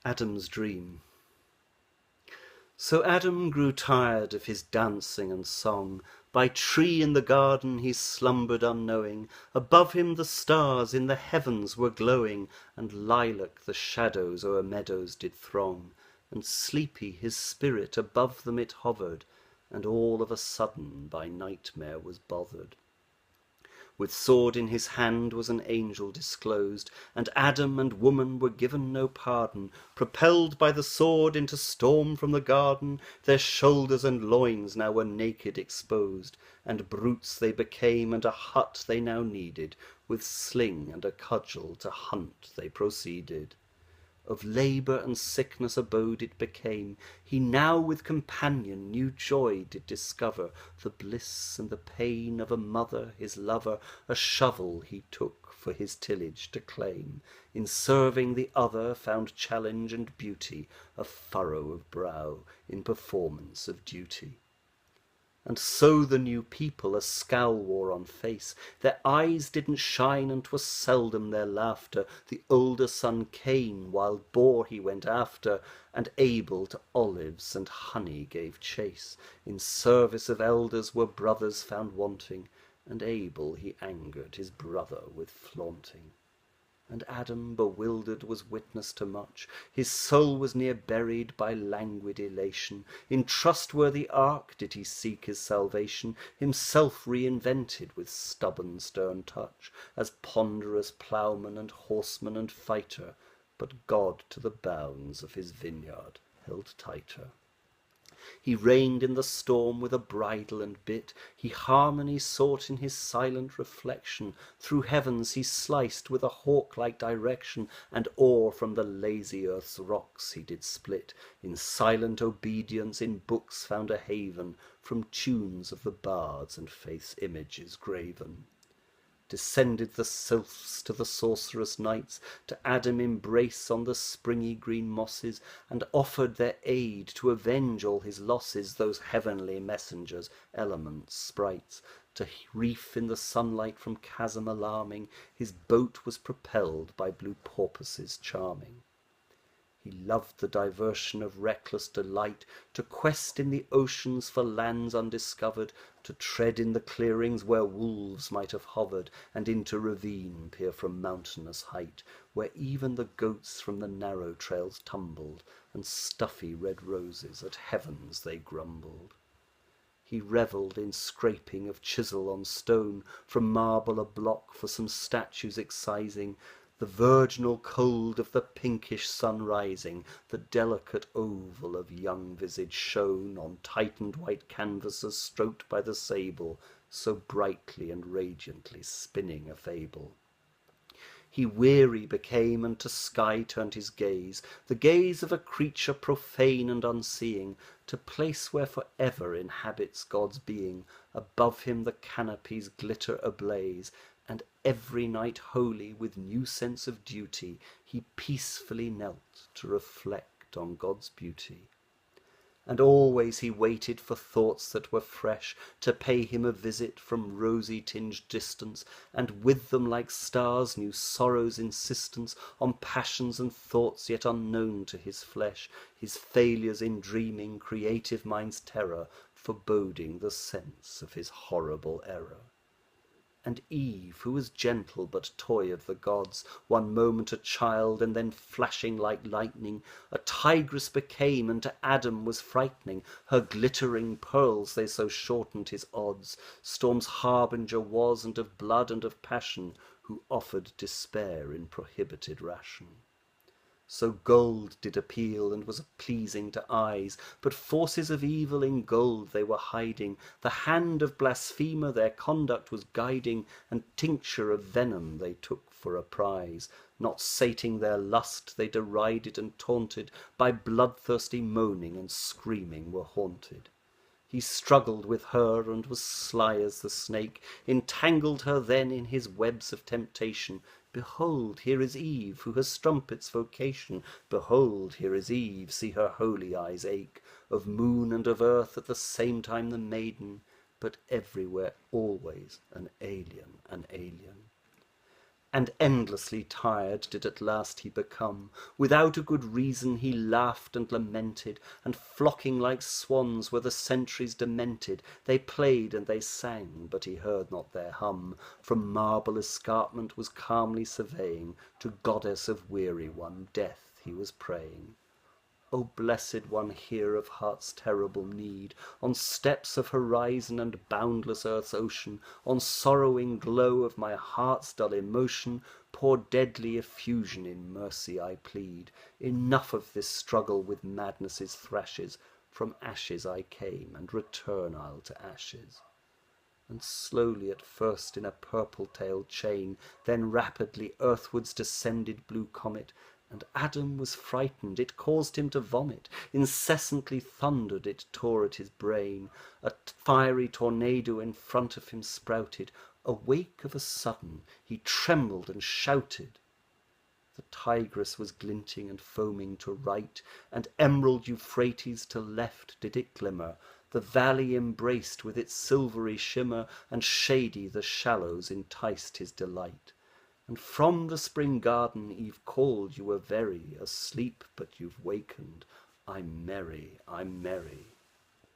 Adam's Dream. So Adam grew tired of his dancing and song. By tree in the garden he slumbered unknowing. Above him the stars in the heavens were glowing, and lilac the shadows o'er meadows did throng. And sleepy his spirit above them it hovered, and all of a sudden by nightmare was bothered. With sword in his hand was an angel disclosed, and Adam and woman were given no pardon. Propelled by the sword into storm from the garden, their shoulders and loins now were naked exposed, and brutes they became, and a hut they now needed. With sling and a cudgel to hunt they proceeded. Of labour and sickness abode it became. He now with companion new joy did discover, the bliss and the pain of a mother his lover. A shovel he took for his tillage to claim, in serving the other found challenge and beauty, a furrow of brow in performance of duty. And so the new people a scowl wore on face, their eyes didn't shine, and 'twas seldom their laughter. The older son Cain wild boar he went after, and Abel to olives and honey gave chase. In service of elders were brothers found wanting, and Abel he angered his brother with flaunting. And Adam, bewildered, was witness to much. His soul was near buried by languid elation. In trustworthy ark did he seek his salvation, himself reinvented with stubborn stern touch, as ponderous ploughman and horseman and fighter, but God to the bounds of his vineyard held tighter. He reigned in the storm with a bridle and bit, he harmony sought in his silent reflection. Through heavens he sliced with a hawk-like direction, and ore from the lazy earth's rocks he did split. In silent obedience in books found a haven, from tunes of the bards and faith's images graven. Descended the sylphs to the sorcerous nights, to Adam embrace on the springy green mosses, and offered their aid to avenge all his losses, those heavenly messengers, elements, sprites. To reef in the sunlight from chasm alarming, his boat was propelled by blue porpoises charming. He loved the diversion of reckless delight, to quest in the oceans for lands undiscovered, to tread in the clearings where wolves might have hovered, and into ravine peer from mountainous height, where even the goats from the narrow trails tumbled, and stuffy red roses at heavens they grumbled. He revelled in scraping of chisel on stone, from marble a block for some statues excising, the virginal cold of the pinkish sun rising, the delicate oval of young visage shone on tightened white canvases stroked by the sable, so brightly and radiantly spinning a fable. He weary became, and to sky turned his gaze, the gaze of a creature profane and unseeing, to place where for ever inhabits God's being. Above him the canopies glitter ablaze, and every night holy with new sense of duty, he peacefully knelt to reflect on God's beauty. And always he waited for thoughts that were fresh, to pay him a visit from rosy-tinged distance, and with them like stars new sorrow's insistence on passions and thoughts yet unknown to his flesh, his failures in dreaming, creative mind's terror, foreboding the sense of his horrible error. And Eve, who was gentle but toy of the gods, one moment a child, and then flashing like lightning, a tigress became, and to Adam was frightening. Her glittering pearls, they so shortened his odds. Storm's harbinger was, and of blood and of passion, who offered despair in prohibited ration. So gold did appeal, and was pleasing to eyes, but forces of evil in gold they were hiding. The hand of blasphemer their conduct was guiding, and tincture of venom they took for a prize. Not sating their lust, they derided and taunted, by bloodthirsty moaning and screaming were haunted. He struggled with her, and was sly as the snake, entangled her then in his webs of temptation. Behold, here is Eve, who has strumpet's vocation. Behold, here is Eve, see her holy eyes ache. Of moon and of earth at the same time the maiden, but everywhere always an alien, an alien. And endlessly tired did at last he become. Without a good reason he laughed and lamented, and flocking like swans were the sentries demented. They played and they sang, but he heard not their hum. From marble escarpment was calmly surveying, to goddess of weary one, death he was praying. O blessed one, hear of heart's terrible need, on steps of horizon and boundless earth's ocean, on sorrowing glow of my heart's dull emotion, pour deadly effusion in mercy I plead. Enough of this struggle with madness's thrashes, from ashes I came, and return I'll to ashes. And slowly at first in a purple-tailed chain, then rapidly earthwards descended blue comet, and Adam was frightened, it caused him to vomit, incessantly thundered, it tore at his brain, a fiery tornado in front of him sprouted, awake of a sudden, he trembled and shouted. The Tigris was glinting and foaming to right, and emerald Euphrates to left did it glimmer, the valley embraced with its silvery shimmer, and shady the shallows enticed his delight. And from the spring garden Eve called, you were very asleep, but you've wakened. I'm merry, I'm merry.